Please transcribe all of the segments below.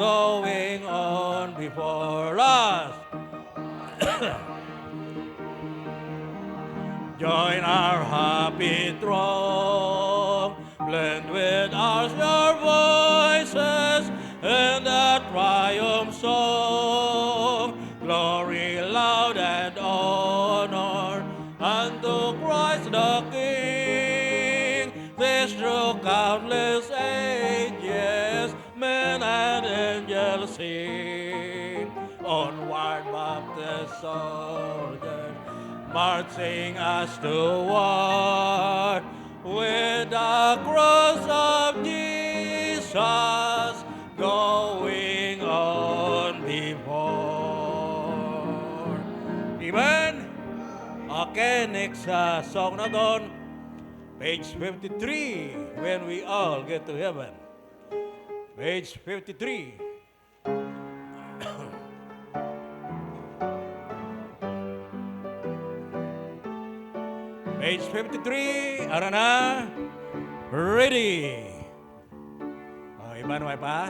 going on before us. Join our happy throng, blend with us your voices in the triumph song. Glory loud and honor unto Christ the King. This through countless ages, men and angels sing. Onward, Baptist soldiers, marching us to war with the cross of Jesus going on before. Amen? Okay, next song na doon. Page 53, When We All Get to Heaven. Page 53. Page 53, ano na? Ready. Iba naman pa?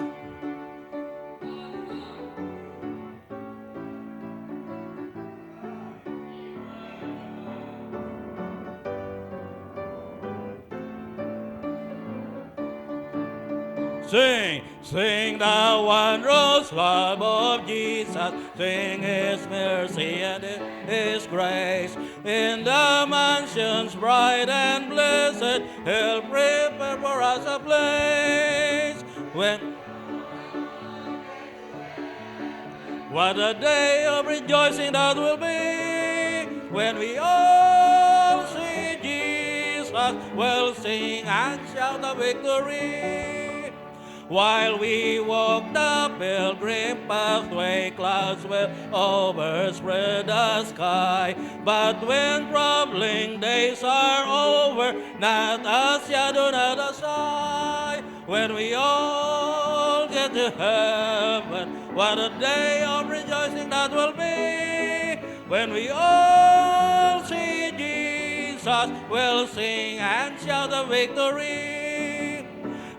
Sing, sing the wondrous love of Jesus. Sing His mercy and His grace. In the mansions bright and blessed, He'll prepare for us a place. What a day of rejoicing that will be when we all see Jesus. We'll sing and shout the victory. While we walk the pilgrim pathway, clouds will overspread the sky. But when troubling days are over, not a shadow, not a sigh. When we all get to heaven, what a day of rejoicing that will be. When we all see Jesus, we'll sing and shout the victory.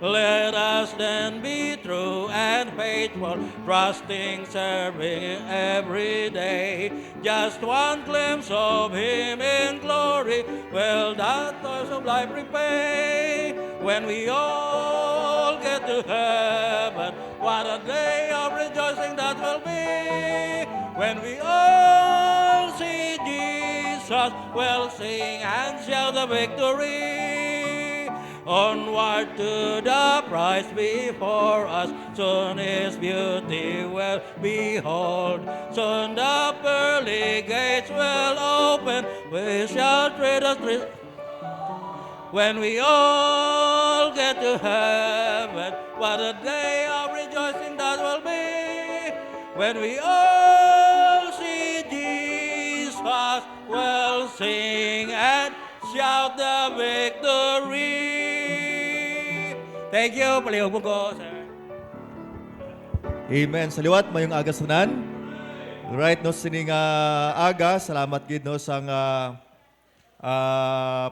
Let us then be true and faithful, trusting, serving every day. Just one glimpse of Him in glory will the toils of life repay. When we all get to heaven, what a day of rejoicing that will be. When we all see Jesus, we'll sing and shout the victory. Onward to the prize before us, soon His beauty will behold. Soon the pearly gates will open, we shall tread the streets. When we all get to heaven, what a day of rejoicing that will be. When we all see Jesus, we'll sing and shout the victory. Thank you, palihog ko, sir. Amen. Sa liwat, mayong aga sunan. Right, no, sining aga, salamat gid no sang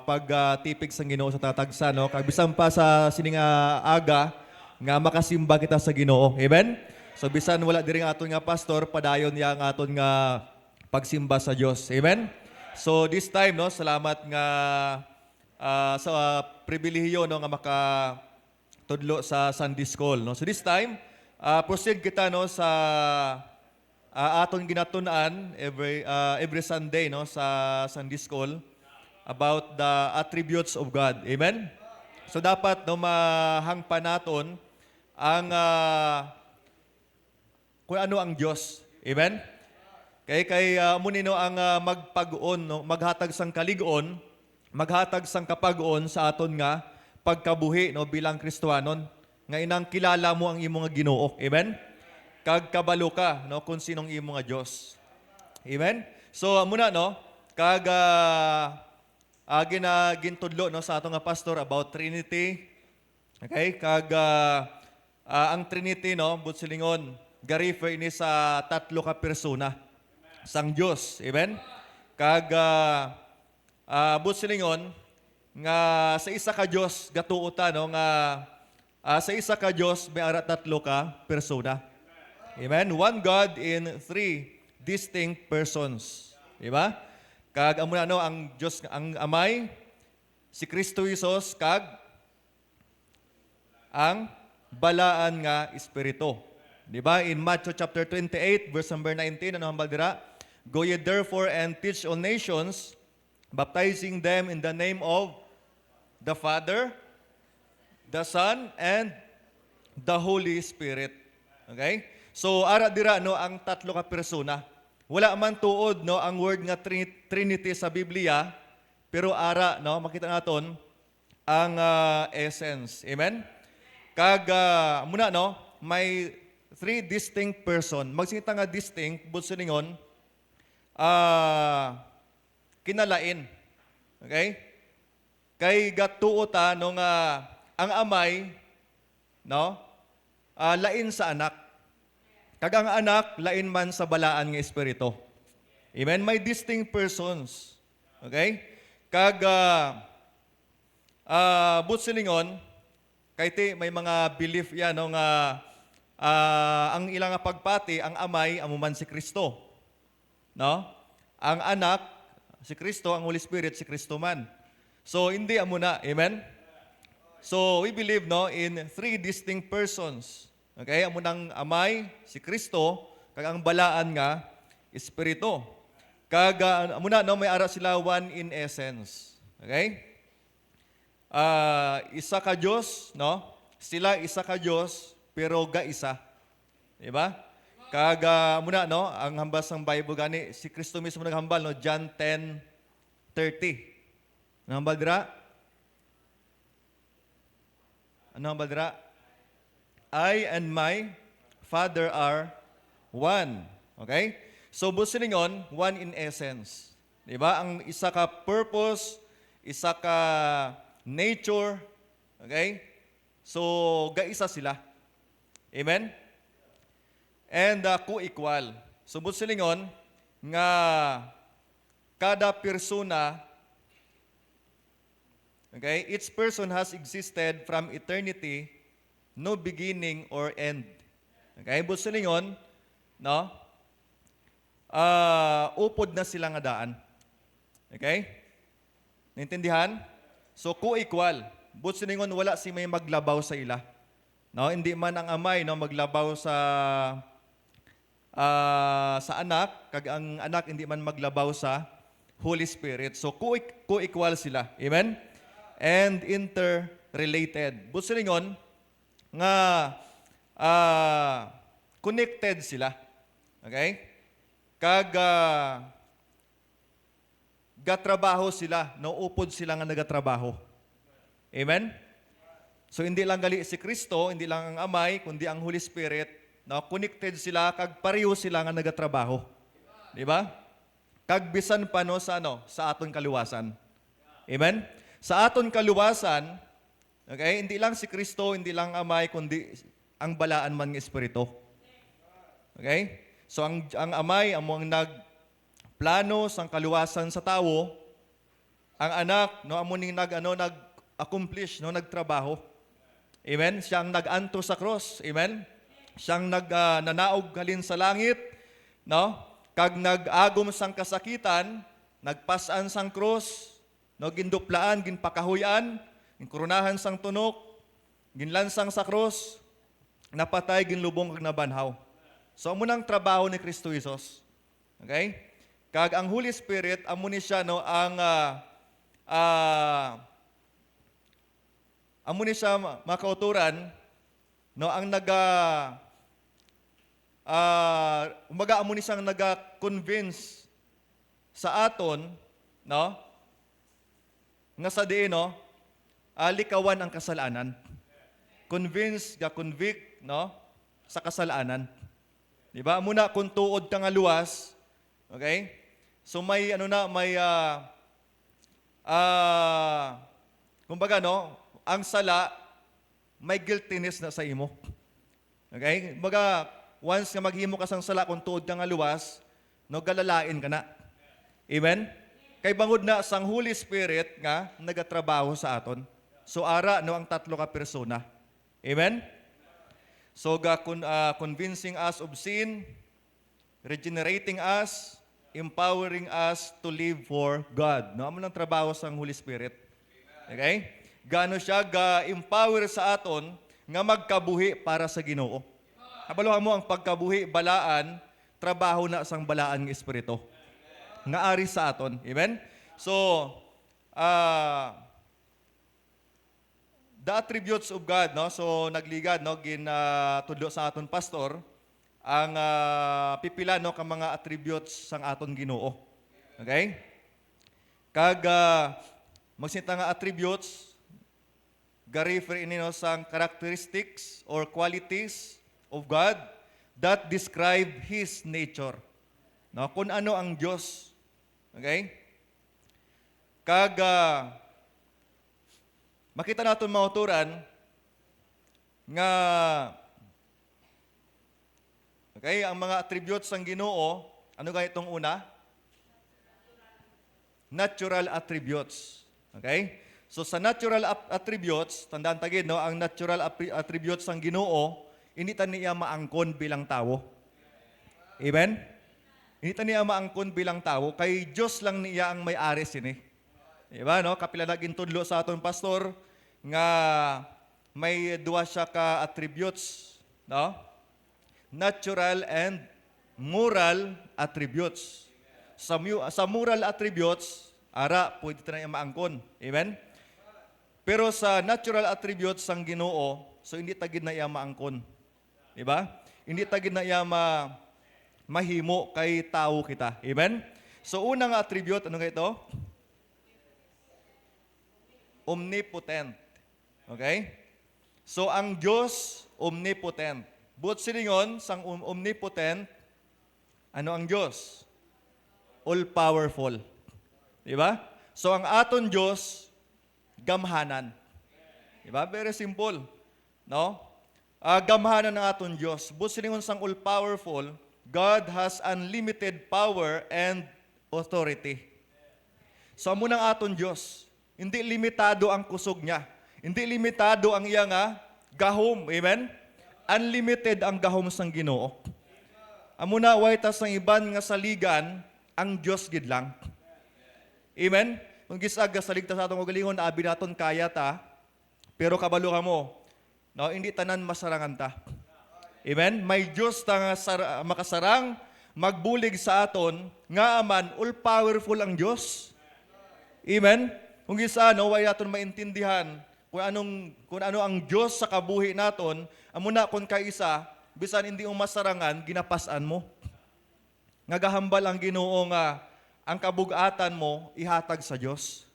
pagtipig sang Ginoo sa tatagsa, no. Kag bisan pa sa sining aga nga makasimba kita sa Ginoo. Amen. So bisan wala diri nga aton nga pastor, padayon niya ang aton nga pagsimba sa Dios. Amen. So this time, no, salamat nga sa pribilehiyo, no, nga makatudlo sa Sunday School, no. So this time, proceed kita, no, sa aton ginatun-an every Sunday, no, sa Sunday School about the attributes of God. Amen. So dapat, no, mahangpa naton ang kung ano ang Dios. Amen. Kay munino ang magpag-on, no, maghatag sang kalig-on, maghatag sang kapag-on sa aton nga pagkabuhi, no, bilang Kristiyanon, nga inang kilala mo ang imong Ginoo. Amen. Kag kabalo ka, no, kung sinong imong nga Dios. Amen. So muna, no, kag gintudlo, no, sa atong nga pastor about Trinity. Okay, kag ang Trinity, no, butsilingon garifer ini sa tatlo ka persona sang Dios. Amen. Kag butsilingon nga sa isa ka Dios gatuota, no, nga Sa isa ka Diyos, may ara tatlo ka persona. Amen? One God in three distinct persons. Diba? Kag amo na no, ang Diyos, ang Amay, si Kristo Jesus, kag ang balaan nga Espiritu. Diba? In Matthew chapter 28, verse number 19, ano hambal dira? Go ye therefore and teach all nations, baptizing them in the name of the Father, the Son, and the Holy Spirit. Okay? So, ara dira, no, ang tatlo ka persona. Wala man tuod, no, ang word nga Trinity sa Biblia, pero ara, no, makita naton ang essence. Amen? Kag, muna, no, may three distinct person. Magsingita nga distinct, but siningon, kinalain. Okay? Kay gatuota nung ang Amay, no, lain sa anak. Kag ang anak, lain man sa balaan nga Espiritu. Amen? May distinct persons. Okay? Kag, butsilingon, kay ti, may mga belief yan, no, nga, ang ilang pagpati, ang Amay, amuman si Kristo. No? Ang anak, si Kristo, ang Holy Spirit, si Kristo man. So, hindi amuna. Amen? So, we believe, no, in three distinct persons. Okay? Amunang Amay, si Kristo, kag ang balaan nga, Espiritu. Kag, amuna, no, may ara sila one in essence. Okay? Isa ka Diyos, no? Sila isa ka Diyos, pero ga-isa. Diba? Kag, muna, no, ang hambas ng Bible gani, si Kristo mismo naghambal, no, John 10:30. Ano hambal dira? Ano hambal dira? I and my Father are one. Okay? So, businingon, one in essence. Diba? Ang isa ka purpose, isa ka nature. Okay? So, gaisa sila. Amen? And co-equal. So, busilingon, nga kada persona, okay, each person has existed from eternity, no beginning or end. Okay, busilingon, no? Upod na sila nga daan. Okay? Naintindihan? So, co-equal. Busilingon, wala si may maglabaw sa ila. No, hindi man ang Amay, no, maglabaw sa anak, kag ang anak hindi man maglabaw sa Holy Spirit. So, co-equal sila. Amen? And interrelated. Busilingon, nga connected sila. Okay? Kag gatrabaho sila, no, upod sila nga nagatrabaho. Amen? So, hindi lang gali si Kristo, hindi lang ang Amay, kundi ang Holy Spirit, no, connected sila, kag pareho sila nga nagatrabaho. Di ba? Kag bisan pa, no, sa, sa aton kaluwasan. Amen? Sa aton kaluwasan, okay, hindi lang si Kristo, hindi lang Amay, kundi ang balaan man ng Espiritu. Okay? So, ang Amay, among nagplano sa kaluwasan sa tao, ang anak, no, amo ning nag-accomplish, no, nagtrabaho. Amen? Siyang nag-anto sa cross. Amen? Siyang nanaog halin sa langit, no? Kag nag-agom sang kasakitan, nagpasan sang cross, no, ginduplaan, ginpakahuyan, ginkoronahan sang tunok, ginlansang sa cross, napatay, ginlubong kag nabanhaw. So amo nang trabaho ni Kristo Jesus. Okay? Kag ang Holy Spirit amo ni siya, no, ang amo ni siya makauturan, no, ang umaga amo ni siyang naga-convince sa aton, no, nga sa diin, no, likawan ang kasalanan. Convince, convict, no, sa kasalanan. Di ba? Muna kung tuod ka nga luwas, okay? So may kumbaga, no, ang sala may guiltiness na sa imo. Okay? Kumbaga, once nga maghimo ka sang sala kung tuod ka nga luwas, no, galalain ka na. Amen? Kay bangod na sang Holy Spirit nga nagatrabaho sa aton. So ara, no, ang tatlo ka persona. Amen? So, convincing us of sin, regenerating us, empowering us to live for God. No, amo ng trabaho sa Holy Spirit. Okay? Gaano siya ga-empower sa aton nga magkabuhi para sa Ginoo. Kabalo mo ang pagkabuhi balaan, trabaho na sang balaan ng Espiritu. Nga ari sa aton. Amen? So, the attributes of God, no? So nagligad, no, tudlo sa aton pastor ang pipila, no, ka mga attributes sang aton Ginoo. Okay? Kag magsinta nga attributes ga-refer ini, no, sang characteristics or qualities of God that describe His nature. No, kung ano ang Diyos. Okay? Kag makita natin mauturan nga okay, ang mga attributes ng Ginoo, ano ga itong una? Natural attributes. Okay? So sa natural attributes, tandaan tagid, no, ang natural attributes ng Ginoo, hindi ta niya maangkon bilang tao. Amen? Hindi ta niya maangkon bilang tao, kay Diyos lang niya ang may-ari sini. Diba, no? Kapila laging tudlo sa aton pastor nga may duwa siya ka attributes, no? Natural and moral attributes. Sa moral attributes, ara pwede ta na maangkon. Amen? Pero sa natural attributes sang Ginoo, so hindi tagid na iya maangkon. Diba? Hindi tagid na iya mahimo kay tao kita. Amen? So unang attribute, ano nga ito? Omnipotent. Okay? So ang Diyos, omnipotent. But silingon, sang omnipotent, ano ang Diyos? All-powerful. Diba? So ang aton Diyos, gamhanan. Diba? Very simple. No? Gamhanan ng aton Diyos. But silingon sang all-powerful, God has unlimited power and authority. So amo ng aton Diyos, hindi limitado ang kusog niya. Hindi limitado ang iya nga gahom. Amen? Unlimited ang gahom sang Ginoo. Amo na way tas ng iban nga saligan ang Dios gid lang. Amen? Kung gisag saligta sa atong ugalingon abi naton kaya ta, pero kabalo ka mo, no, hindi tanan masarangan ta. Amen? May Dios ta nga makasarang magbulig sa aton nga aman all powerful ang Dios. Amen? Kung gisa, no, way naton maintindihan kung ano ang Diyos sa kabuhi naton, amo na kung kaisa, bisan hindi mo masarangan, ginapasan mo. Ngagahambal ang Ginoo nga ang kabugatan mo ihatag sa Diyos.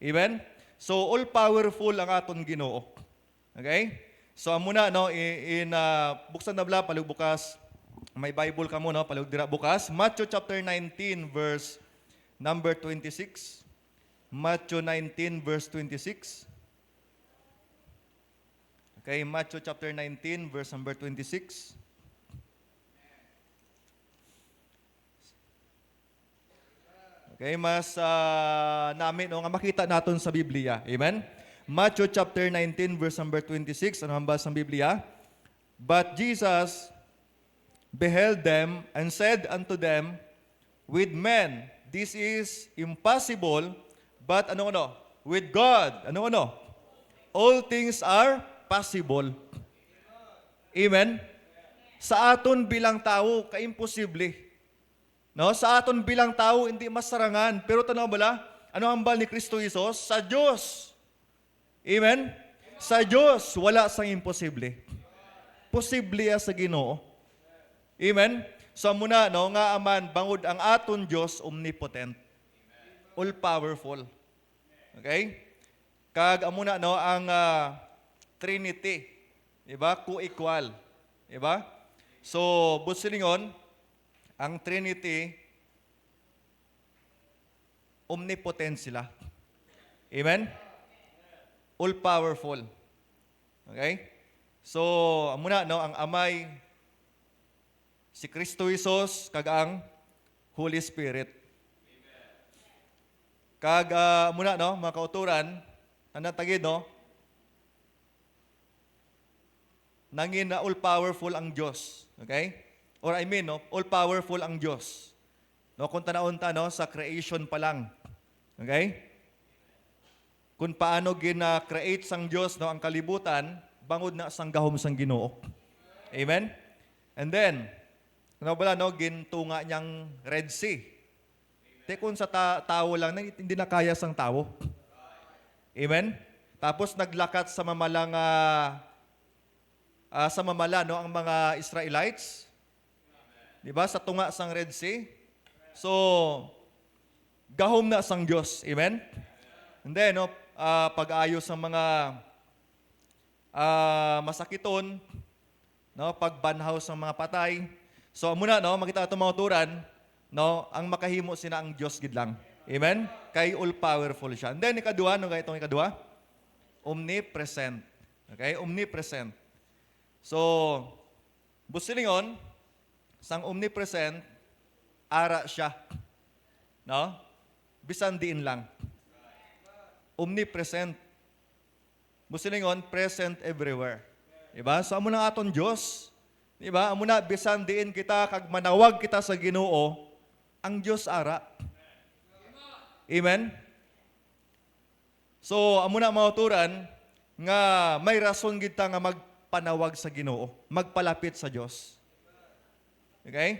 Amen? So all powerful ang aton Ginoo. Okay? So amo na, no, buksan na bla palug bukas. May Bible ka mo, no, palug dira bukas. Matthew chapter 19 verse number 26. Matthew 19 verse 26. Okay, Matthew chapter 19 verse number 26. Okay, mas namin nga makita naton sa Biblia. Amen? Matthew chapter 19 verse number 26. Ano ang basa ng Biblia? But Jesus beheld them and said unto them, with men this is impossible, but with God, all things are possible. Amen? Sa aton bilang tao, kaimposible. No? Sa aton bilang tao, hindi masarangan. Pero tanaw bala, ano ang hambal ni Kristo Jesus? Sa Diyos. Amen? Sa Diyos, wala sang imposible. Posible sa Ginoo. Amen? So muna, no, nga aman, bangod ang aton Diyos, omnipotent. All-powerful. Okay? Kag amuna, no, ang Trinity. Diba? Co-equal. Diba? So, busilingon, ang Trinity, omnipotent sila. Amen? All-powerful. Okay? So, amuna, no, ang amay, si Kristo Jesus, kag ang Holy Spirit. Kag muna, no, mga kauturan, tagid, no, nangin na all-powerful ang Diyos. Okay? Or I mean, no, all-powerful ang Diyos. No, kung tanaunta, no, sa creation pa lang. Okay? Kung paano gina-create sang Diyos, no, ang kalibutan, bangod na sang gahom sang Ginoo. Amen? And then, ano ba, no, gintunga niyang Red Sea. Te kung sa tao lang, hindi na kaya sang tao. Amen? Tapos naglakat sa mamalang no, ang mga Israelites. 'Di ba? Sa tunga sang Red Sea. So, gahom na sang Diyos. Amen? And then, no, pag-ayos ng mga masakiton, no, pagbanhaw sa mga patay. So, muna, no, makita itong mga turan, no, ang makahimo sina ang Diyos gid lang. Amen? Kay all-powerful siya. And then, ikadua, no, itong ikadua? Omnipresent. Okay? Omnipresent. So, busilingon, sang omnipresent, ara siya. No? Bisan diin lang. Omnipresent. Busilingon, present everywhere. Diba? So, amo na aton Diyos. Diba? Amo na, bisan diin kita, kag manawag kita sa Ginoo, ang Diyos ara. Amen? So, amo na mauturan nga may rason kita nga magpanawag sa Ginoo, magpalapit sa Dios. Okay?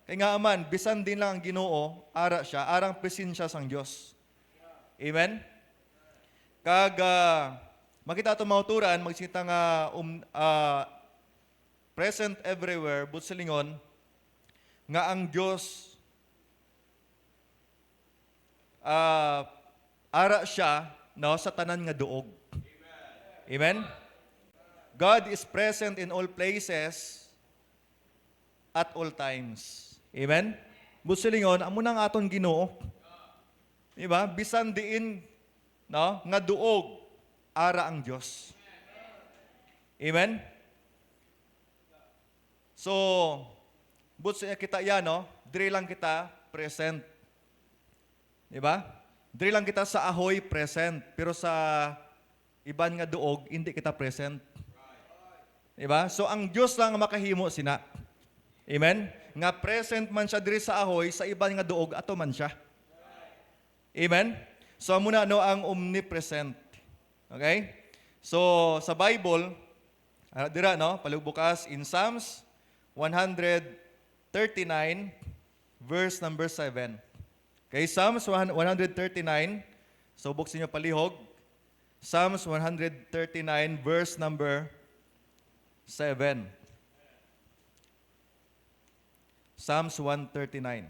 Kaya nga aman, bisan din lang ang Ginoo, ara siya, arang presensya sang Dios. Amen? Kag makita ito mauturan, magsita nga present everywhere, but silingon, nga ang Dios ara siya, no, sa tanan nga duog. Amen? God is present in all places at all times. Amen? Busilingon, amo nang aton Ginoo. Diba? Bisan diin, no, nga duog, ara ang Diyos. Amen? So, buts kita yan, no? Diri lang kita present. Diba? Diri lang kita sa ahoy present, pero sa iban nga duog, hindi kita present. Diba? So, ang Diyos lang makahimo sina. Amen? Nga present man siya diri sa ahoy, sa iban nga duog, ato man siya. Amen? So, muna, no, ang omnipresent. Okay? So, sa Bible, dira, no, palugbukas, in Psalms 139, verse number 7. Okay, Psalms 139, so buksin niyo palihog. Psalms 139, verse number 7. Psalms 139.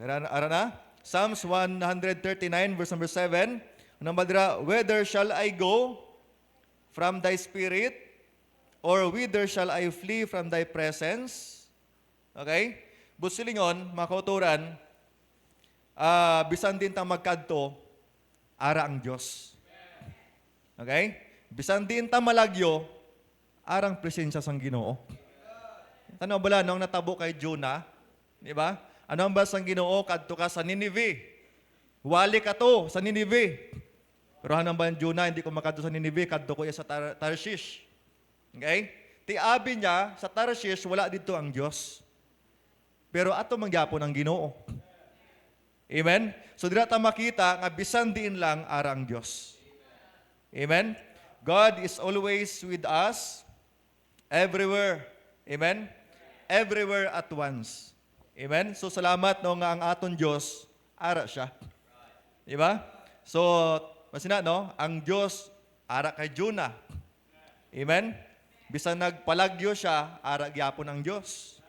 Ara na? Psalms 139, verse number 7. Anong badra? Whether shall I go from thy spirit, or whither shall I flee from thy presence? Okay? Busilingon, mga kauturan, bisan din tang magkadto, ara ang Diyos. Okay? Bisan din tang malagyo, arang presensya sang Ginoo. Tanong bala, nung natabo kay Jonah, di ba? Ano ang ba sang Ginoo, kadto ka sa Nineveh. Wali ka to sa Nineveh. Pero hanang ba yung Jonah, hindi ko makadto sa Nineveh, kadto ko sa Tarshish. Okay? Tiabi niya, sa Tarshish, wala dito ang Diyos. Pero ato mangyapon ang Ginoo. Amen? So dira ta makita nga bisan diin lang ara ang Dios. Amen? God is always with us everywhere. Amen? Everywhere at once. Amen? So salamat no nga ang aton Dios ara siya. Di ba? So masina no, ang Dios ara kay Jonah. Amen? Bisan nagpalagyo siya, ara gyapon ang Dios.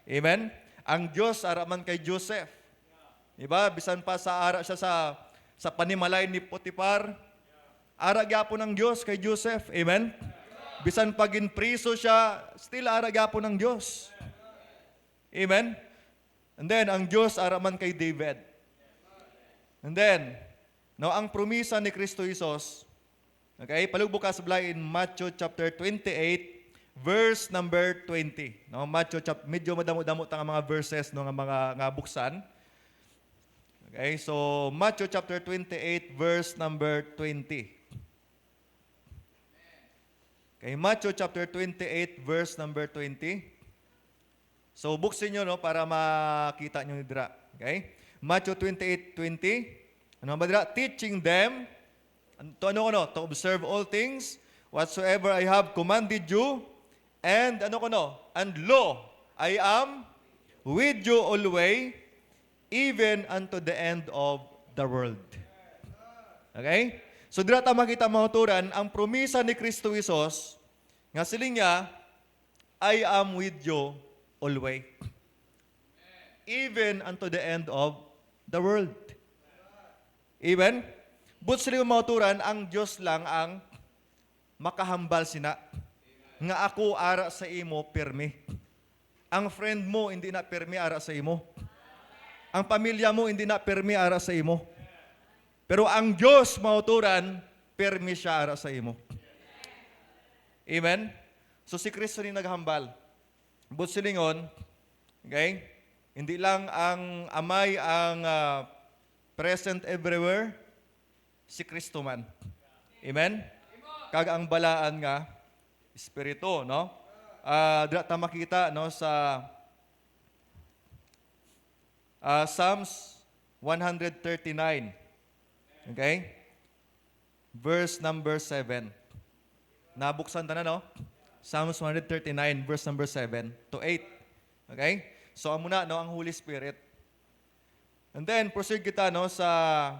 Amen? Ang Diyos, ara man kay Joseph. Diba? Bisan pa sa ara siya sa panimalay ni Potiphar, ara gyapon ng Diyos kay Joseph. Amen? Bisan pag inpriso siya, still ara gyapon ng Diyos. Amen? And then, ang Diyos, ara man kay David. And then, no, ang promisa ni Kristo Jesus, okay, palugbukas blay in Matthew chapter 28, verse number 20. No, Matthew chapter, medyo madamo-damo tang mga verses no nga buksan. Okay, so Matthew chapter 28, verse number 20. Kay Matthew chapter 28 verse number 20. So buksin nyo no para makita nyo dira. Okay? Matthew 28:20. Ano ba dira? Teaching them to observe all things whatsoever I have commanded you, and and lo, I am with you always, even unto the end of the world. Okay? So dira ta makita mga turan ang promisa ni Kristo Jesus nga siling niya, I am with you always, even unto the end of the world. Even, but sila mga turan, ang Diyos lang ang makahambal sina. Nga ako ara sa imo, pirmi. Ang friend mo, hindi na pirmi ara sa imo. Ang pamilya mo, hindi na pirmi ara sa imo. Pero ang Diyos, mga turan, pirmi siya ara sa imo. Amen? So si Kristo rin naghambal. But silingon, okay? Hindi lang ang amay ang present everywhere, si Kristo man. Amen? Kag ang balaan nga, Espiritu, no? Dira ta makita no sa Psalms 139. Okay? Verse number 7. Nabuksan ta na, no? Psalms 139, verse number 7 to 8. Okay? So, muna, no, ang Holy Spirit. And then, proceed kita, no, sa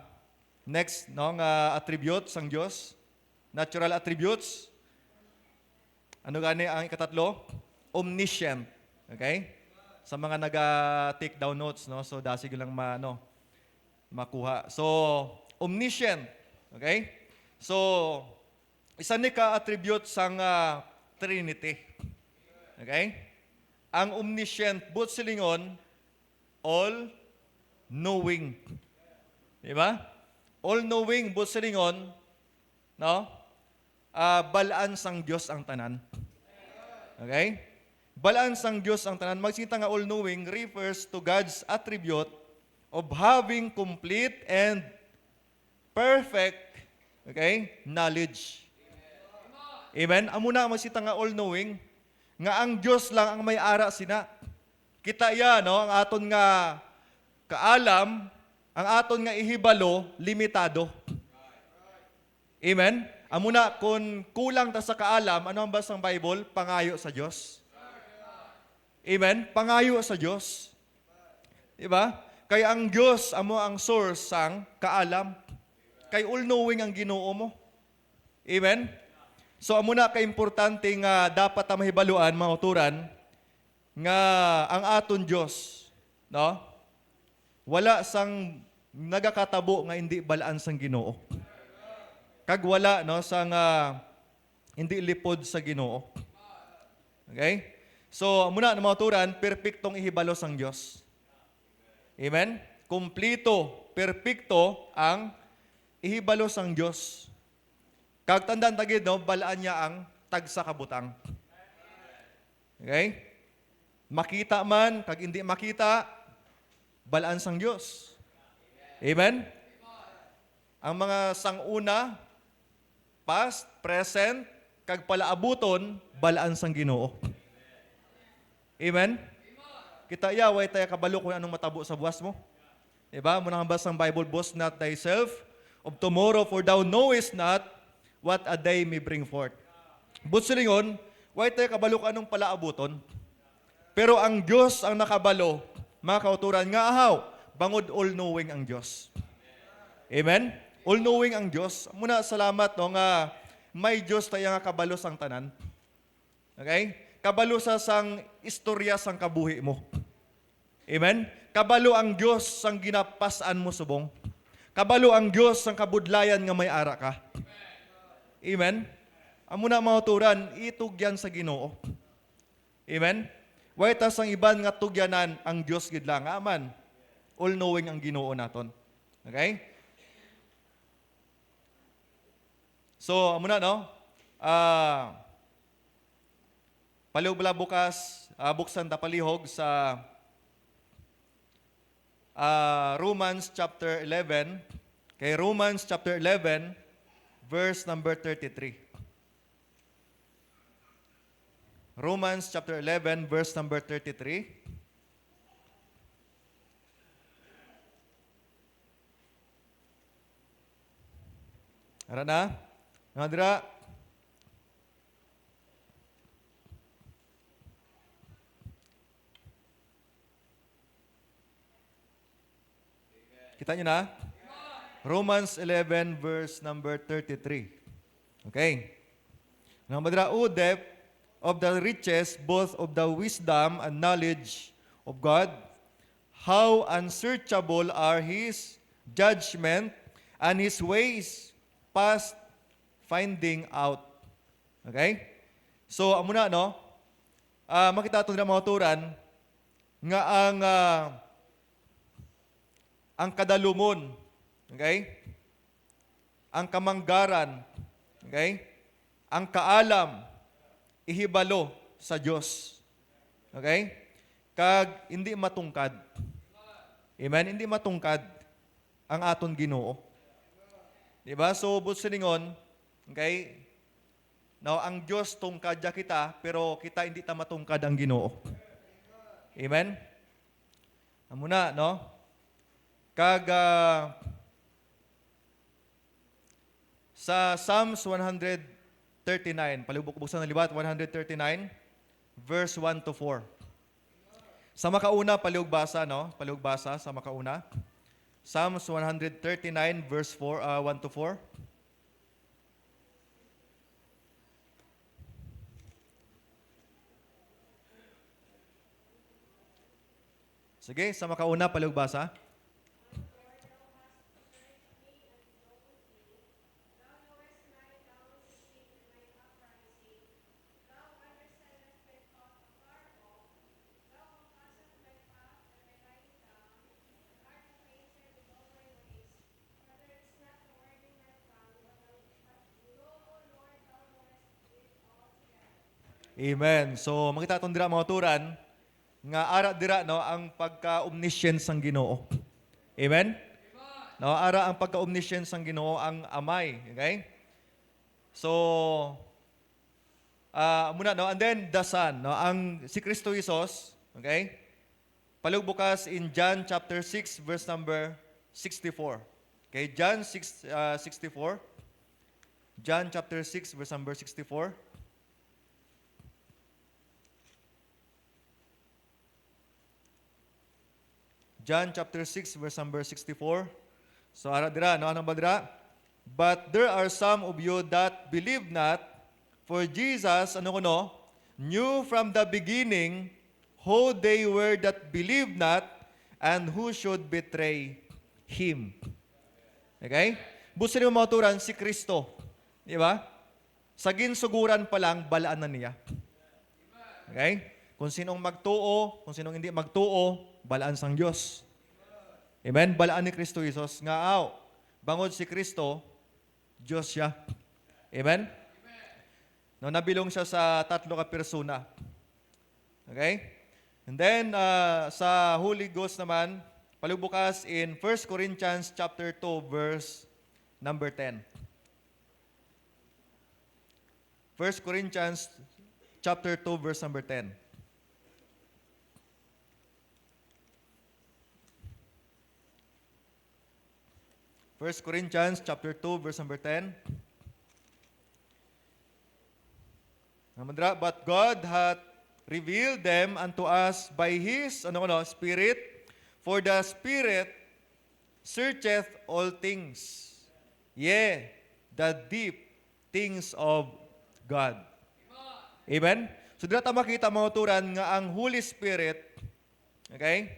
next, no, nga attributes ng Diyos. Natural attributes. Ano gani ang ikatatlo? Omniscient. Okay? Sa mga naga-take down notes, no? So, dasig lang makuha. So, omniscient. Okay? So, isa ni ka-attribute sang Trinity. Okay? Ang omniscient, but silingon, all-knowing. Diba? All-knowing, but silingon, no? Balaan sang Diyos ang tanan. Okay? Balaan sang Diyos ang tanan. Magsita nga all-knowing refers to God's attribute of having complete and perfect, okay, knowledge. Amen? Amuna magsita nga all-knowing, nga ang Diyos lang ang may ara sina. Kita ya, no? Ang aton nga kaalam, ang aton nga ihibalo, limitado. Amen? Amuna, kung kulang ta sa kaalam, ano ang basang Bible? Pangayo sa Diyos. Amen? Pangayo sa Diyos. Diba? Kaya ang Diyos, amo ang source sang kaalam. Kay all-knowing ang Ginoo mo. Amen? So, amo na ka-importante nga dapat ta mahibaluan, mga uturan, nga ang aton Diyos, no? Wala sang nagakatabo nga hindi balaan sang Ginoo. Kag wala, no, sang hindi lipod sa Ginoo. Okay? So, amo na, mga uturan, perpektong ihibalo sang Diyos. Amen? Kumplito, perpekto ang ihibalo sang Diyos. Kag tandaan tagid, no, balaan niya ang tagsa kabutang. Okay? Makita man, kag hindi makita, balaan sang Diyos. Amen? Ang mga sanguna, past, present, kag palaabuton, balaan sang Ginoo. Amen? Kita way tayo kabalo kung anong matabo sa buwas mo. Diba? Muna kang basang Bible, boast not thyself of tomorrow, for thou knowest not what a day may bring forth. But silingon, way tayo kabalo kung anong palaabuton. Pero ang Diyos ang nakabalo, mga kauturan, nga ahaw, bangod all-knowing ang Diyos. Amen? All-knowing ang Diyos. Muna, salamat, no, nga may Diyos tayo nga kabalo sang tanan. Okay? Kabalo sa sang istorya sang kabuhi mo. Amen? Kabalo ang Diyos sang ginapasan mo subong. Kabalo ang Diyos sang kabudlayan nga may ara ka. Amen? Amo na mga turan, itugyan sa Ginoo. Amen? Way tas ang iban nga tugyanan ang Diyos gid lang. Aman. All-knowing ang Ginoo naton. Okay? So, amo na, no? Palihog bukas, buksan ta palihog sa Romans chapter 11. Kay Romans chapter 11, verse number 33. Romans chapter 11, verse number 33. Ara na? Nga dira? Kita nyo na? Romans 11, verse number 33. Okay. Nga ba dira? O depth of the riches, both of the wisdom and knowledge of God, how unsearchable are His judgment and His ways past finding out. Okay? So, amo na, no? Makita ito na mga turan nga ang kadalumon, okay? Ang kamanggaran, okay? Ang kaalam, ihibalo sa Diyos. Okay? Kag hindi matungkad. Amen? Hindi matungkad ang aton Ginoo. Diba? So, businingon, okay? Now, ang Diyos tungkad ya kita, pero kita hindi ta matungkad ang Ginoo. Amen? Amuna, no? Kag sa Psalms 139, palibuksan na libat, 139, verse 1 to 4. Sa makauna, paliugbasa, no? Paliugbasa sa makauna. Psalms 139, verse 1 to 4. Sige, sa makauna, paliugbasa. Amen. So, makita itong dira mga turan, nga ara dira no ang pagka-omniscience sang Ginoo. Amen? No, ara ang pagka-omniscience sang Ginoo ang Amay, okay? So muna no, and then the Son, no, ang si Kristo Jesus, okay? Palugbukas in John chapter 6 verse number 64. Okay, John 6 64. John chapter 6 verse number 64. John chapter 6 verse number 64. So ara dira no anong badira? But there are some of you that believe not, for Jesus ano kuno knew from the beginning who they were that believed not and who should betray him. Okay? Busin mo mga turan si Kristo. Di ba? Sa ginsuguran pa lang balaan na niya. Okay? Kung sinong magtuo, kung sinong hindi magtuo, balaan sang Diyos. Amen? Balaan ni Kristo Jesus. Nga bangod si Kristo, Diyos siya. Amen? No, nabilong siya sa tatlo ka persona. Okay? And then, sa Holy Ghost naman, palubukas in 1 Corinthians chapter 2, verse number 10. 1 Corinthians chapter 2, verse number 10. 1 Corinthians chapter 2, verse number 10. But God hath revealed them unto us by His Spirit, for the Spirit searcheth all things, yea, the deep things of God. Amen? So dito makita mga turan nga ang Holy Spirit, okay,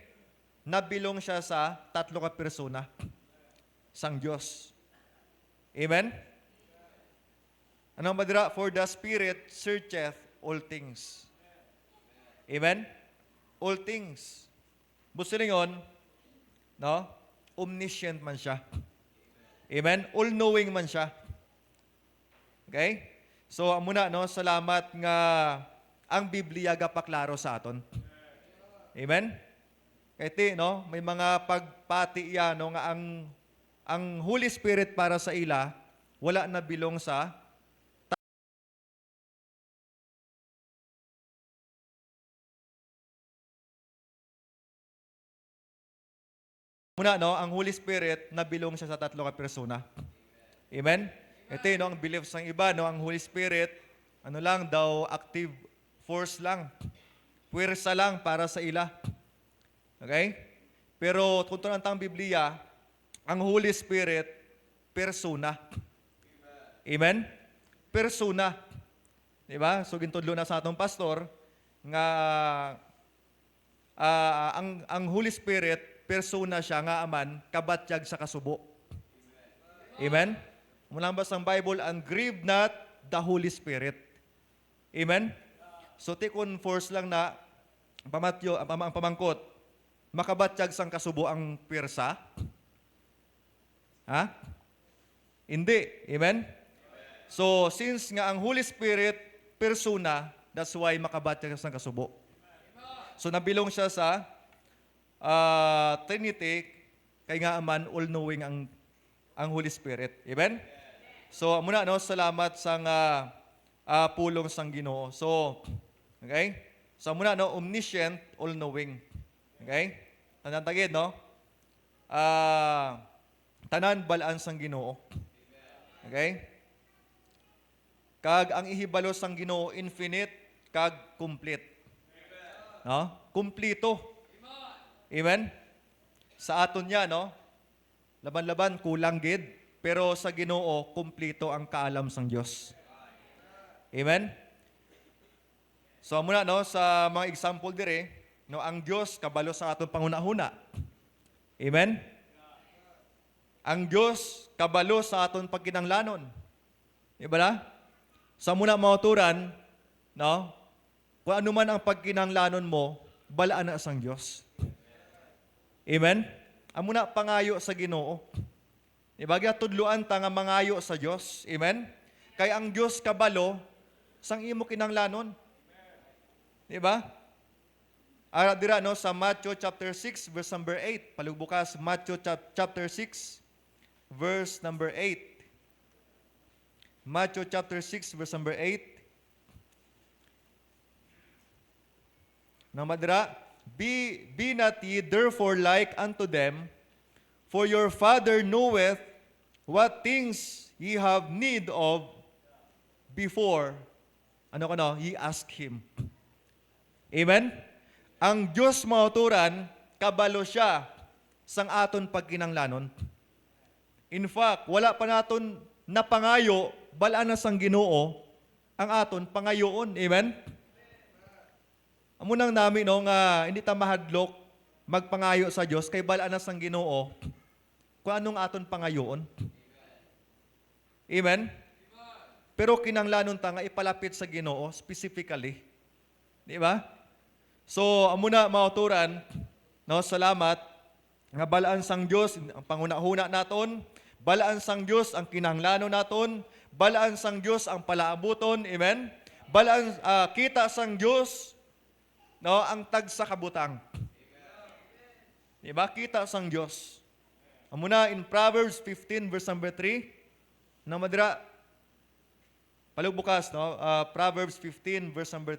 nabilong siya sa tatlo ka persona sang Diyos. Amen? Anong madira? For the Spirit searcheth all things. Amen? All things. Busto ningon, no? Omniscient man siya. Amen? All-knowing man siya. Okay? So, muna, no? Salamat nga ang Biblia gapaklaro sa aton. Amen? Kaya no? May mga pagpati iya, no? Nga ang Holy Spirit para sa ila, wala na bilong sa Muna, no, ang Holy Spirit, nabilong siya sa tatlo ka persona. Amen? Ito yun, no, ang beliefs ng iba, no, ang Holy Spirit, ano lang daw, active force lang. Puwersa lang para sa ila. Okay? Pero kung tunang tang Biblia, ang Holy Spirit, persona. Amen? Persona. Diba? So, gintudlo na sa atong pastor, nga ang Holy Spirit, persona siya nga aman, kabatyag sa kasubo. Amen? Mula ba sa Bible, and grieve not the Holy Spirit. Amen? So, tikon force lang na, ang pamangkot, makabatyag sang kasubo ang persa? Ha? Hindi. Amen? So, since nga ang Holy Spirit, persona, that's why makabatyag sang kasubo. So, nabilong siya sa Trinity, kay nga aman, all-knowing ang Holy Spirit. Amen? So, muna, no, salamat sa pulong sang Ginoo. So, okay? So, muna, no, omniscient, all-knowing. Okay? Tanantagid, no? Tanan balaan sang Ginoo. Okay? Kag ang ihibalo sang Ginoo, infinite, kag complete. No? Kumplito. Amen? Sa aton niya, no? Laban-laban, kulang gid. Pero sa Ginoo, kumplito ang kaalam sang Dios. Amen? So muna, no, sa mga example dire, no, ang Dios kabalo sa aton panguna-huna. Amen? Ang Dios kabalo sa aton pagkinahanglanon. Di ba na? Sa muna mauturan, no, kung ano man ang pagkinahanglanon mo, balaan na sang Dios. Amen? Amo na pangayo sa Ginoo. Ibagya tudluan ta nga mangayo sa Dios. Amen? Kay ang Dios kabalo sang imo kinahanglanon. Di ba? Ara dira, no, sa Matthew chapter 6 verse number 8. Palugbukas Matthew chapter 6 verse number 8. Matthew chapter 6 verse number 8. Namadra, be not ye therefore like unto them, for your Father knoweth what things ye have need of before, ye ask Him. Amen? Ang Diyos mauturan, kabalo siya sang aton pagkinahanglanon. In fact, wala pa naton napangayo, balaan na sang Ginoo, ang aton pangayoon. Amen? Amunang namin, no, nga hindi ta mahadlok magpangayo sa Dios kay balaan na sang Ginoo kung anong aton pangayoon. Amen? Pero kinanglanon ta nga ipalapit sa Ginoo specifically. Di ba? So, amuna mauturan, no, salamat nga balaan sang Dios ang panguna-huna naton, balaan sang Dios ang kinahanglanon naton, balaan sang Dios ang palaabuton. Amen? Balaan kita sang Dios, no, ang tag sa kabutang. Di ba? Kita sang Dios. Amuna in Proverbs 15 verse number 3, na madira, palugbukas, no, Proverbs 15 verse number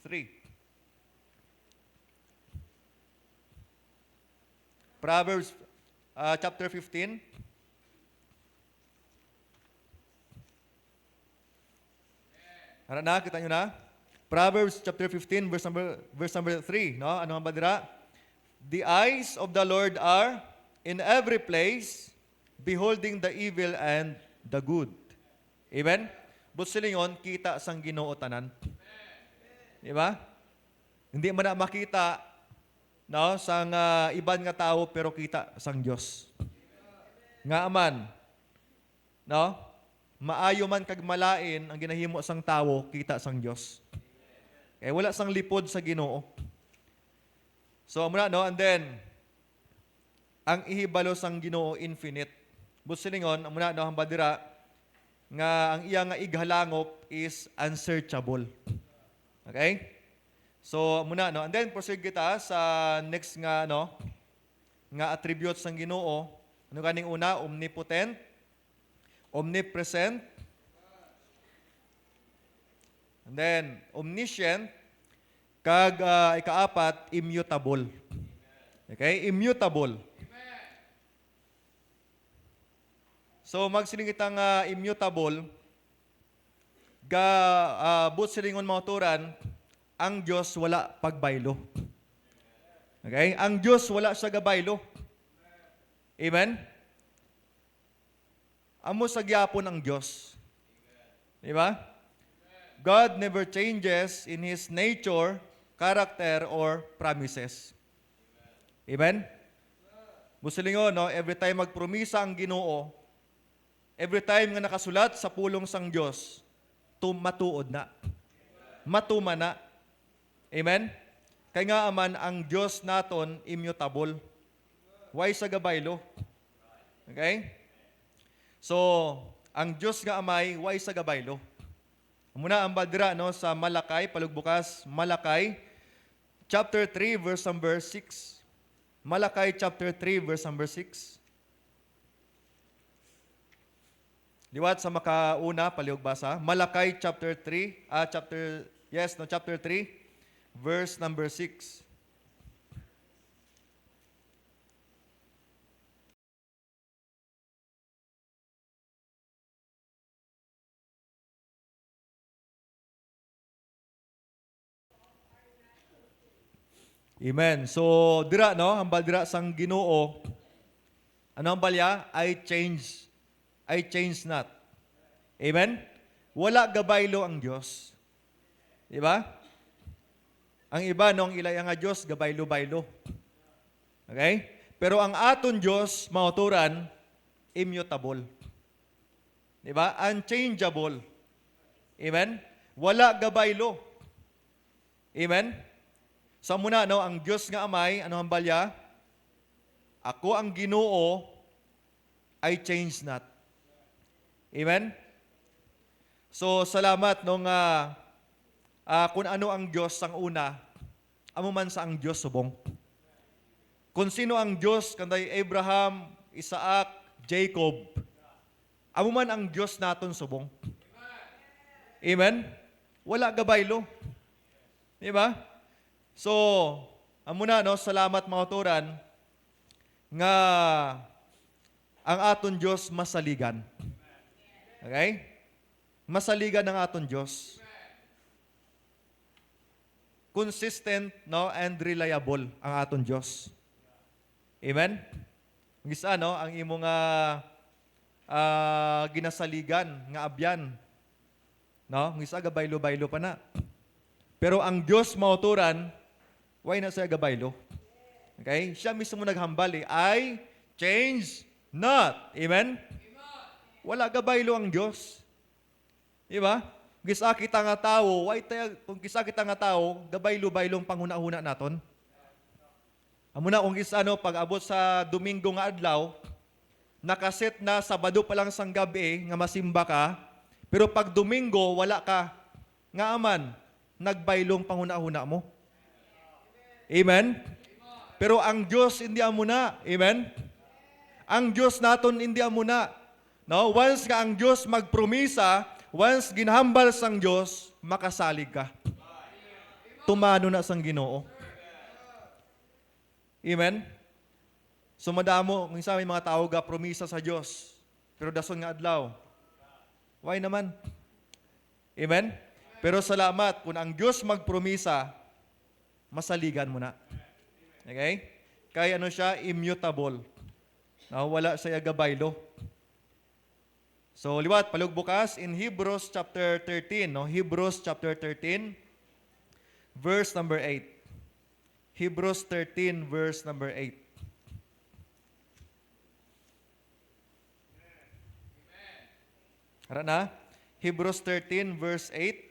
3. Proverbs chapter 15. Harap na, kita nyo na. Proverbs chapter 15 verse number 3, no? Ano ang badira? The eyes of the Lord are in every place, beholding the evil and the good. Amen? Busilingon, kita sang Ginoo tanan. Di ba? Hindi man na makita, no, sang iban nga tao, pero kita sang Dios. Nga aman, no? Maayo man kag malain ang ginahimo sang tao, kita sang Dios. Kaya wala sang lipod sa Ginoo. So amuna, no, and then ang ihibalo sang Ginoo infinite. Busilingon, amuna, no, ang badira nga ang iya nga ighalangop is unsearchable. Okay? So muna, no, and then proceed kita sa next nga, no, nga attributes sang Ginoo. Ano kaning una? Omnipotent, omnipresent, and then omniscient, kag ikaapat, immutable. Okay? Immutable. So magsiling itang immutable, but silingon mga turan, ang Diyos wala pagbaylo. Okay? Ang Diyos wala siya gabaylo. Amen? Amo sa gyapon ang Diyos. Di ba? God never changes in His nature, character, or promises. Amen? Busilingon, no? Every time magpromisa ang Ginoo, every time nga nakasulat sa pulong sang Diyos, matuod na. Matuma na. Amen? Kaya nga aman, ang Diyos naton immutable. Why sa gabaylo? Okay? So, ang Diyos nga amay, why sa gabaylo? Muna ang badira no, sa Malakay, palugbukas, Malakay, chapter 3, verse number 6. Malakay, chapter 3, verse number 6. Liwat sa makauna, paliog basa. Malakay, chapter 3, chapter 3, verse number 6. Amen. So, dira, no? Hambal dira sang Ginoo. Ano ang balya? I change not. Amen? Wala gabaylo ang Diyos. Di ba? Ang iba, no? Ang ilaya nga Diyos, gabaylo-baylo. Okay? Pero ang aton Diyos, mauturan, immutable. Di ba? Unchangeable. Amen? Wala gabaylo. Amen? Sa muna, no, ang Diyos nga amay, ano ang balya? Ako ang Ginoo, I change not. Amen? So, salamat nung kung ano ang Diyos ang una, amo man sa ang Diyos subong. Kung sino ang Diyos, kanday Abraham, Isaac, Jacob, amo man ang Diyos naton subong. Amen? Wala gabaylo. Diba? So, amo na, no, salamat mga turan, nga ang aton Diyos masaligan. Okay? Masaligan ng aton Diyos. Consistent, no, and reliable ang aton Diyos. Amen? Gisa, no, ang imong ginasaligan, nga abyan. No? Gisa, gabaylo-baylo pa na. Pero ang Diyos mauturan, why na siya gabaylo? Okay? Siya mismo naghambal I change not. Amen? Wala gabaylo ang Diyos. Diba? Gisa kita nga tao, kung gisa kita nga tao, gabaylo-baylong panghuna-huna naton. Amo na kung gisa pag abot sa Domingo nga adlaw, nakaset na Sabado pa lang sang gabi nga masimba ka, pero pag Domingo wala ka, nga aman, nagbaylong panghuna-huna mo. Amen? Pero ang Diyos hindi amo na. Amen? Ang Diyos naton hindi amo na. No? Once nga ang Diyos magpromisa, once ginhambal sang Diyos, makasalig ka. Tumano na sang Ginoo. Amen? So madamo, kung isa may mga tao ga promisa sa Diyos, pero dason nga adlaw. Why naman? Amen? Pero salamat, kung ang Diyos magpromisa, masaligan mo na. Okay? Kaya siya, immutable. Wala siya gabaylo. So, liwat, palugbukas in Hebrews chapter 13, no? Hebrews chapter 13, verse number 8. Hebrews 13, verse number 8. Hara na? Hebrews 13, verse 8.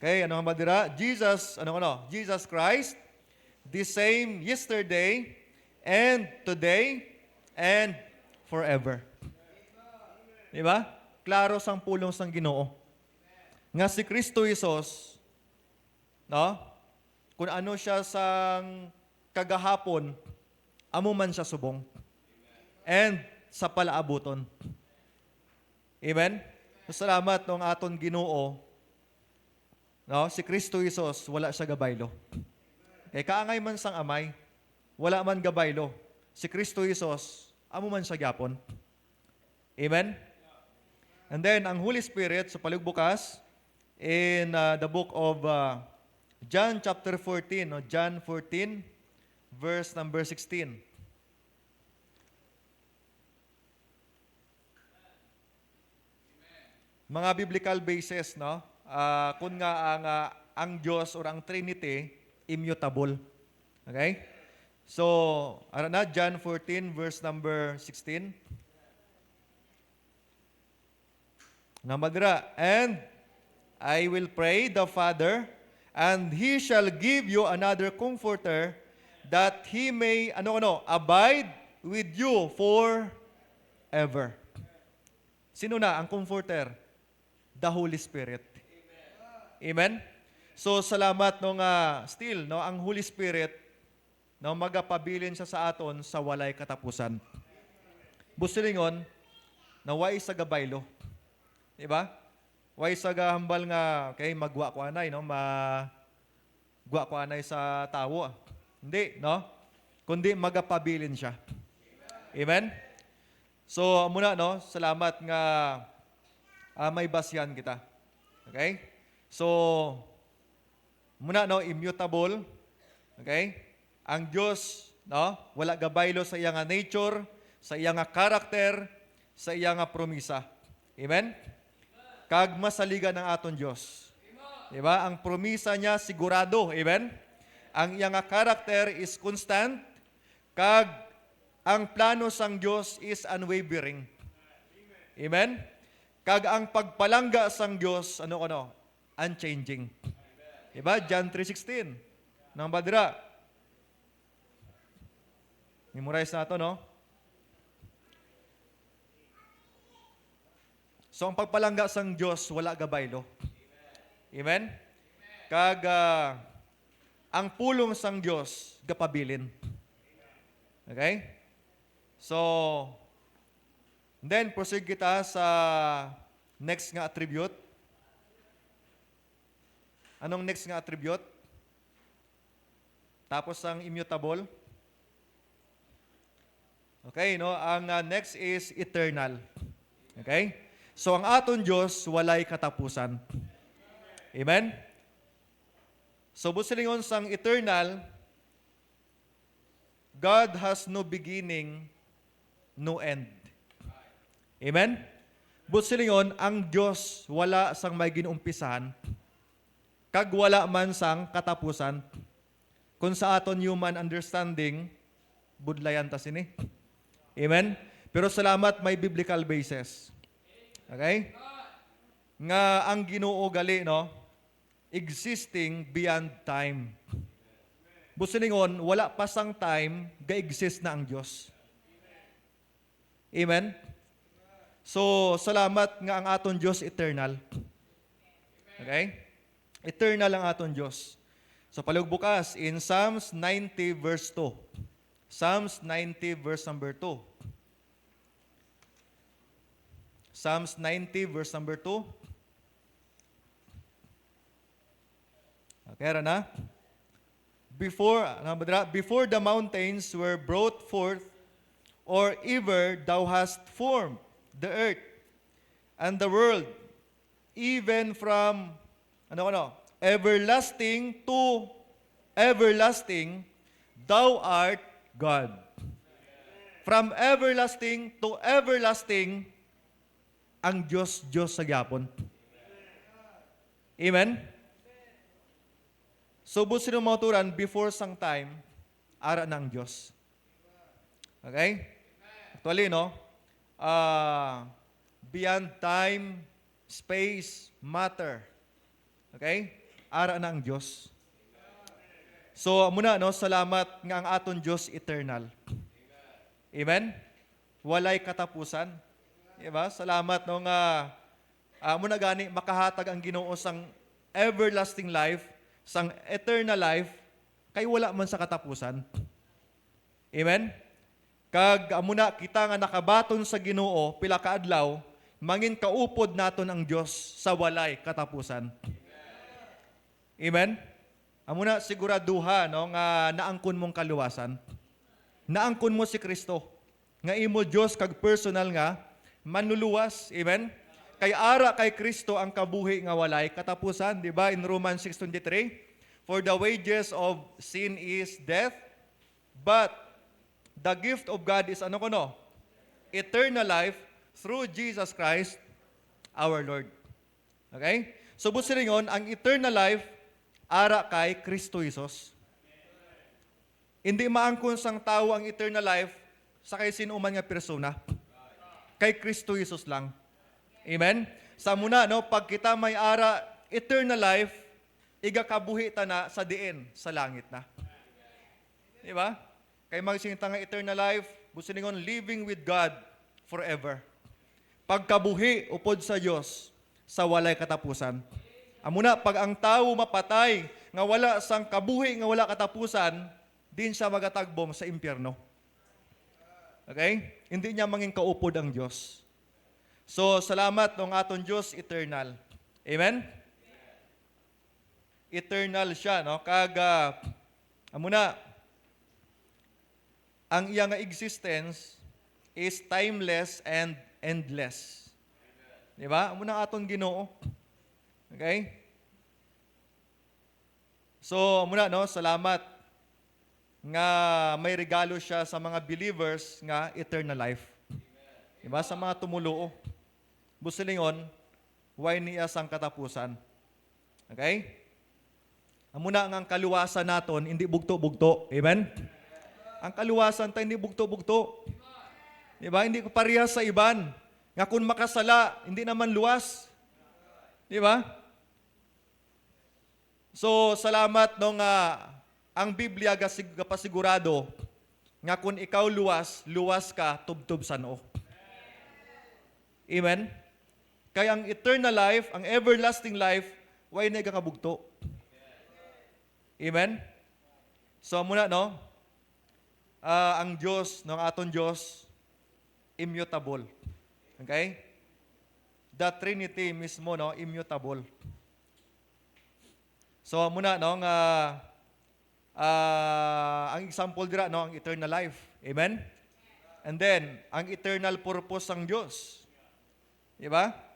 Okay, ano ang madira? Jesus Christ, the same yesterday, and today, and forever. Diba? Klaro sang pulong sang Ginoo. Nga si Kristo Jesus, no? Kung ano siya sang kagahapon, amo man siya subong. And sa palaabuton. Amen? Salamat nung aton Ginoo. No, si Kristo Jesus, wala siya gabaylo. Kaangay man sang amay, wala man gabaylo. Si Kristo Jesus, amo man siya gyapon. Amen? And then, ang Holy Spirit, sa palugbukas, in the book of John chapter 14, no? John 14, verse number 16. Mga biblical basis, no? Kung nga ang Diyos or ang Trinity, immutable. Okay? So, ano na? John 14, verse number 16. Namadra, and I will pray the Father, and He shall give you another Comforter, that He may, abide with you forever. Sino na ang Comforter? The Holy Spirit. Amen? So, salamat nung still, no, ang Holy Spirit, no, magapabilin siya sa aton sa walay katapusan. Busilingon, na way sa gabaylo. Diba? Way sa gahambal nga, okay, magwa ko anay, no? Magwa ko anay sa tawo. Hindi, no? Kundi magapabilin siya. Amen? So, muna, no? Salamat nga may basyan kita. Okay? So, muna, no? Immutable. Okay? Ang Diyos, no? Wala gabaylo sa iyang nature, sa iyang karakter, sa iyang promisa. Amen? Kag masaligan ng aton Diyos. Diba? Ang promisa niya sigurado. Amen? Ang iyang karakter is constant. Kag ang plano sang Diyos is unwavering. Amen? Kag ang pagpalangga sang Diyos, unchanging. Diba? John 3:16. Nang badra. Memorize na ito, no? So, ang pagpalangga sang Diyos, wala gabaylo. Amen? Kag ang pulong sang Diyos, gapabilin. Okay? So, then, proceed kita sa next nga attribute. Anong next nga attribute? Tapos ang immutable. Okay, no? Ang next is eternal. Okay? So, ang aton Diyos, walay katapusan. Amen? So, busilingon sang eternal, God has no beginning, no end. Amen? Busilingon, ang Diyos, wala sang may ginumpisahan, kag wala man sang katapusan. Kung sa aton human understanding, budlayan ta sini. Amen? Pero salamat, may biblical basis. Okay? Nga ang Ginoo gali, no? Existing beyond time. Busilingon, wala pa sang time, ga-exist na ang Diyos. Amen? So, salamat nga ang aton Diyos eternal. Okay? Eternal ang aton Diyos. So, palugbukas, in Psalms 90 verse 2. Psalms 90 verse number 2. Psalms 90 verse number 2. Okay, na? Before the mountains were brought forth, or ever thou hast formed the earth and the world, even from everlasting to everlasting, thou art God. From everlasting to everlasting, ang Diyos sa gyapon. Amen? So, busin mo maturan, before sang time, ara na ang Diyos. Okay? Actually, no? Beyond time, space, matter. Okay? Ara na ang Diyos. So, muna, no? Salamat nga ang aton Diyos eternal. Amen? Walay katapusan. Diba? Salamat no nga muna gani makahatag ang Ginoo sang everlasting life, sang eternal life, kay wala man sa katapusan. Amen? Kag muna kita nga nakabaton sa Ginoo pila ka adlaw, mangin kaupod naton ang Dios sa walay katapusan. Amen? Amuna siguraduha no nga naangkon mong kaluwasan. Naangkon mo si Kristo. nga imo Dios kag personal nga manluluwas. Amen? Kay ara kay Kristo ang kabuhi nga walay katapusan, di ba? In Romans 6:23, for the wages of sin is death, but the gift of God is ano kuno? Eternal life through Jesus Christ our Lord. Okay? So busiringon, ang eternal life ara kay Kristo Jesus. Hindi maangkon sang tao ang eternal life sa kay sinuman nga persona. Kay Kristo Jesus lang. Amen? Sa muna, no, pag kita may ara eternal life, igakabuhi ta na sa diin, sa langit na. Di ba? Kay magsinta nga eternal life, businingon, living with God forever. Pagkabuhi upod sa Diyos, sa walay katapusan. Amuna, pag ang tao mapatay, nga wala sang kabuhi, nga wala katapusan, din siya magatagbong sa impyerno. Okay? Hindi niya manging kaupod ang Diyos. So, salamat ng aton Diyos eternal. Amen? Eternal siya, no? Amuna, ang iyang existence is timeless and endless. Di ba? Amuna aton Ginoo. Okay? So, amuna, no? Salamat nga may regalo siya sa mga believers nga eternal life. Diba? Sa mga tumuluo. Busilingon, why niya sang katapusan. Okay? Amuna nga ang kaluwasan naton, hindi bugto-bugto. Amen? Ang kaluwasan tayo, hindi bugto-bugto. Diba? Hindi ko parehas sa iban. Nga kung makasala, hindi naman luwas. Diba? So, salamat nung ang Biblia kapasigurado nga kung ikaw luwas, luwas ka, tubtob sa noo. Amen? Kaya ang eternal life, ang everlasting life, why na ikakabugto? Amen? So muna, no? Ang Diyos, no, ang aton Diyos, immutable. Okay? The Trinity mismo, no, immutable. So muna, no, ang example dira, no, ang eternal life. Amen? And then, ang eternal purpose ng Diyos. Diba?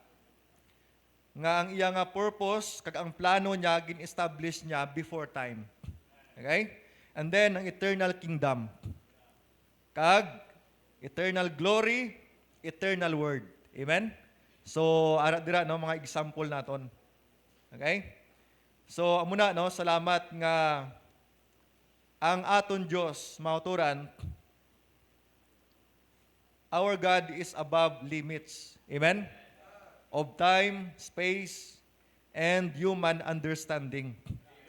Nga ang iyang purpose, kag ang plano niya, gin-establish niya before time. Okay? And then, ang eternal kingdom. Kag, eternal glory, eternal word. Amen? So, ara dira, no, mga example naton. Okay? So, muna, no, salamat nga ang aton Diyos, mauturan, our God is above limits. Amen? Of time, space, and human understanding.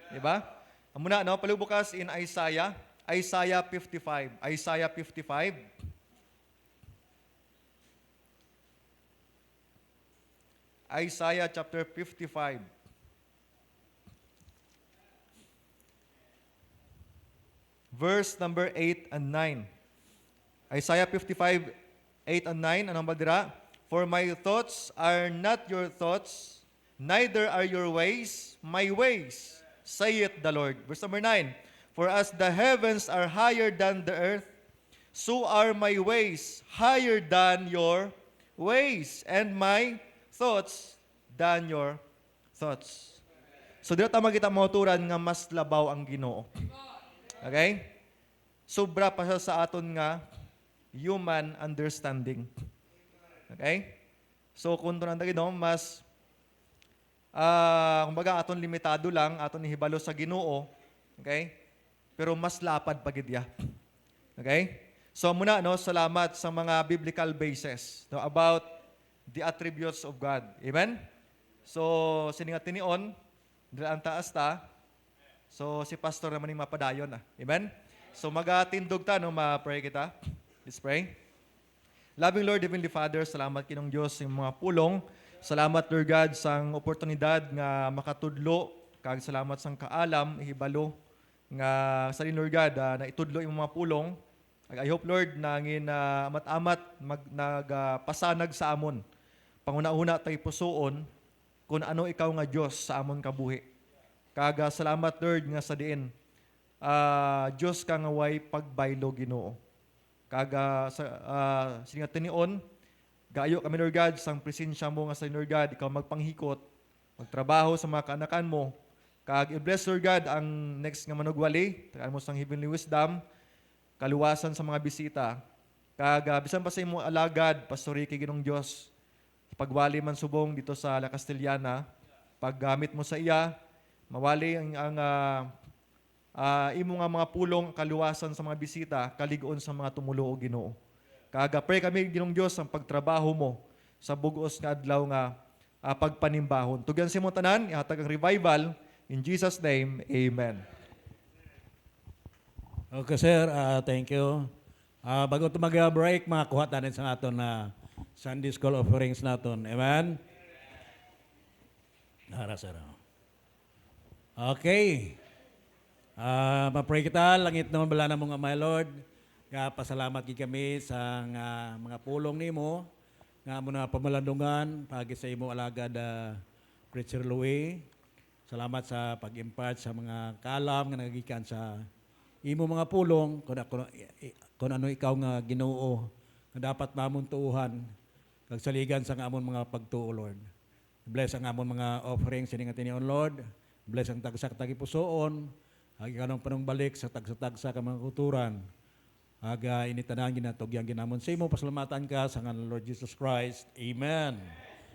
Diba? Muna, no, palubukas in Isaiah 55. Isaiah 55. Isaiah chapter 55. Verse number 8 and 9. Isaiah 55, 8 and 9. Anong badira? For my thoughts are not your thoughts, neither are your ways my ways, saith the Lord. Verse number 9. For as the heavens are higher than the earth, so are my ways higher than your ways, and my thoughts than your thoughts. So dito tama kita mauturan nga mas labaw ang Ginoo. Okay? Sobra pa siya sa aton nga human understanding. Okay? So kung ito nandang Ginoo, mas kumbaga aton limitado lang, aton ihibalo sa Ginoo. Okay? Pero mas lapad pagidya. Okay? So muna, no, salamat sa mga biblical basis, no, about the attributes of God. Amen? So, siningat tinion, dila ang taas ta. So, si pastor naman yung mapadayon na. Amen? So, magatindog ta, no, ma-pray kita. Let's pray. Loving Lord, Heavenly Father, salamat kinong Diyos sa mga pulong. Salamat, Lord God, sa oportunidad nga makatudlo. Kag salamat sa kaalam, ihibalo, nga sa Lord God, na itudlo yung mga pulong. I hope, Lord, na ngin amat-amat nagpasanag sa amon. Panguna-una tayo pusoon kung ano ikaw nga Diyos sa amon kabuhi. Kaga salamat, Lord, nga sa diin. Diyos ka nga way pagbaylo Ginoo. Kaga sa sininga tinion, gayo kami Lord God, sang presensya mo nga sa Lord God, ikaw magpanghikot, magtrabaho sa mga kaanakan mo. Kag i-bless Lord God ang next nga manugwali, tagaan mo sang heavenly wisdom, kaluwasan sa mga bisita. Kag bisan pa sa imo alagad, pastori kay Ginong Dios, pagwali man subong dito sa La Castellana, paggamit mo sa iya, mawali ang imo nga mga pulong kaluwasan sa mga bisita, kaligoon sa mga tumulo o Ginoo. Kaga pray kami Ginong Dios ang pagtrabaho mo sa bugos nga adlaw nga pagpanimbahon. Tugyan si mo tanan, ihatag ang revival in Jesus name. Amen. Okay, sir. Thank you. Bago ito mag-break, makakuha tayo sa aton na Sunday School offerings naton. Amen? Hara, sir. Okay. Ma-pray kita. Langit naman bala na mga my Lord. Pasalamat kami sa mga pulong nimo nga mo na pamalandungan pagi sa imo alagad Preacher Louie. Salamat sa pag-impart sa mga kalam nga nagikan sa imo mga pulong kung ano ikaw nga Ginoo nga dapat mamon tuuhan kag saligan sa amon mga pagtuo Lord. Bless ang amon mga offerings sa nga tinion Lord. Bless ang tagsak tagipusoon. Ag kanang panungbalik sa tagsa-tagsa ka mga kuturan. Aga initanan ginatugyan ginamon sa imo pasalamatan ka sa ngalan Lord Jesus Christ. Amen.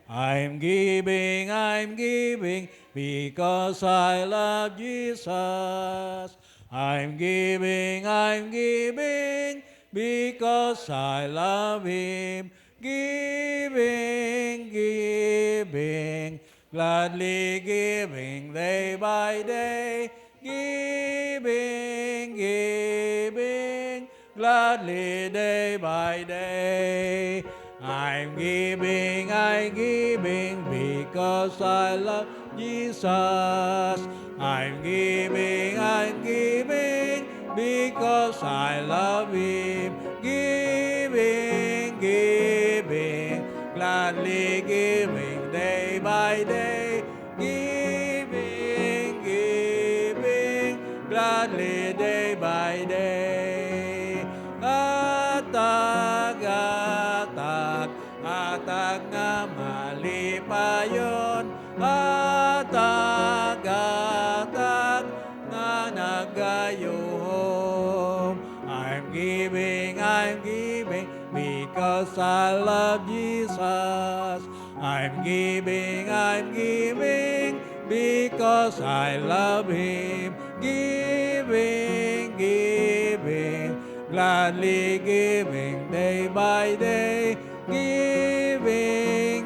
I'm giving because I love Jesus. I'm giving because I love Him. Giving, gladly giving day by day. Giving, gladly day by day. I'm giving because I love Jesus. I'm giving because I love Him. Giving, gladly giving day by day. Giving, gladly day by day. Atag nga malipayon. Atag nga nagayuhom. I'm giving because I love Jesus. I'm giving because I love Him. Giving, gladly giving day by day. Giving,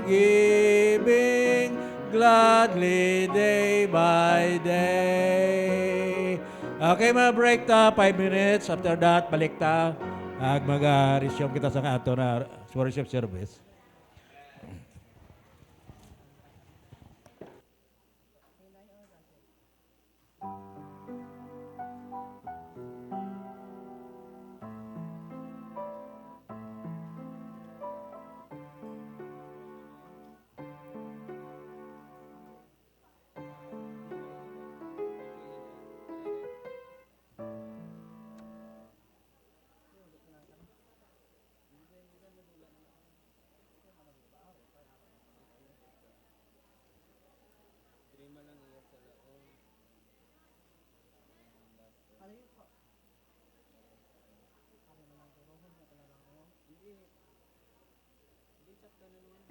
gladly day by day. Okay, break ta 5 minutes. After that, balik ta. Mag-resume kita sa ato na worship service. Hindi sakto naman.